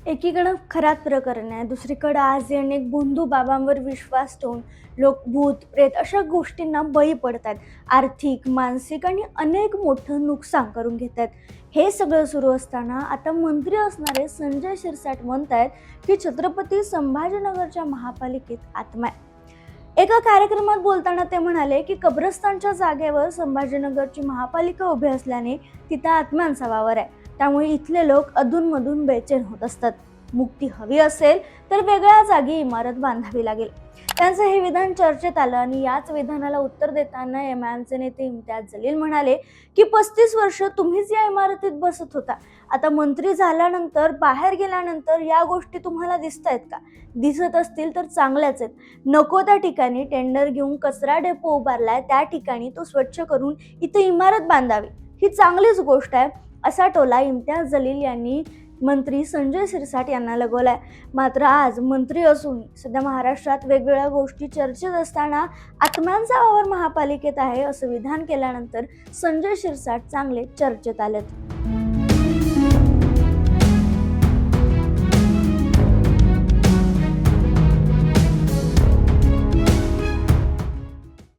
एकीकडं खरात प्रकरण आहे, दुसरीकडं आज अनेक बंधू बाबांवर विश्वास ठेवून लोक भूत प्रेत अशा गोष्टींना बळी पडतात. आर्थिक, मानसिक आणि अनेक मोठं नुकसान करून घेतात. हे सगळं सुरू असताना आता मंत्री असणारे संजय शिरसाट म्हणतायत की छत्रपती संभाजीनगरच्या महापालिकेत आत्मा आहे. एका कार्यक्रमात बोलताना ते म्हणाले की कब्रस्तानच्या जागेवर संभाजीनगरची महापालिका उभी असल्याने तिथं आत्म्यांचा वावर आहे. त्यामुळे इथले लोक अधूनमधून बेचैन होत असतात. मुक्ती हवी असेल तर वेगळ्या जागी इमारत बांधावी लागेल. त्यांचं हे विधान चर्चेत आलं आणि याच विधानाला उत्तर देताना एमआयएमचे नेते इम्तियाज जलील म्हणाले की 35 वर्ष तुम्हीच या इमारतीत बसत होता. आता मंत्री झाल्यानंतर, बाहेर गेल्यानंतर या गोष्टी तुम्हाला दिसत आहेत का? दिसत असतील तर चांगल्याच आहेत. नको त्या ठिकाणी टेंडर घेऊन कचरा डेपो उभारलाय, त्या ठिकाणी तो स्वच्छ करून इथे इमारत बांधावी, ही चांगलीच गोष्ट आहे, असा टोला इम्तियाज जलील यांनी मंत्री संजय शिरसाट यांना लगवलाय. मात्र आज मंत्री असून सध्या महाराष्ट्रात वेगवेगळ्या गोष्टी चर्चेत असताना आत्म्यांचा वावर महापालिकेत आहे असं विधान केल्यानंतर संजय शिरसाट चांगले चर्चेत आलेत.